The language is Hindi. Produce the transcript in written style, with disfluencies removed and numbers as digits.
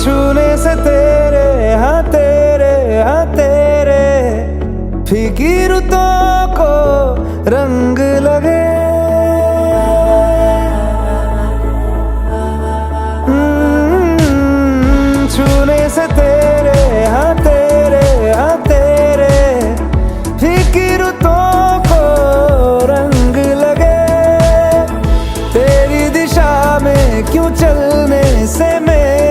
छूने से हाँ तेरे फीकी रुतों को रंग लगे। छूने से हाँ तेरे फीकी रुतों को रंग लगे। तेरी दिशा में क्यों चलने से मेरे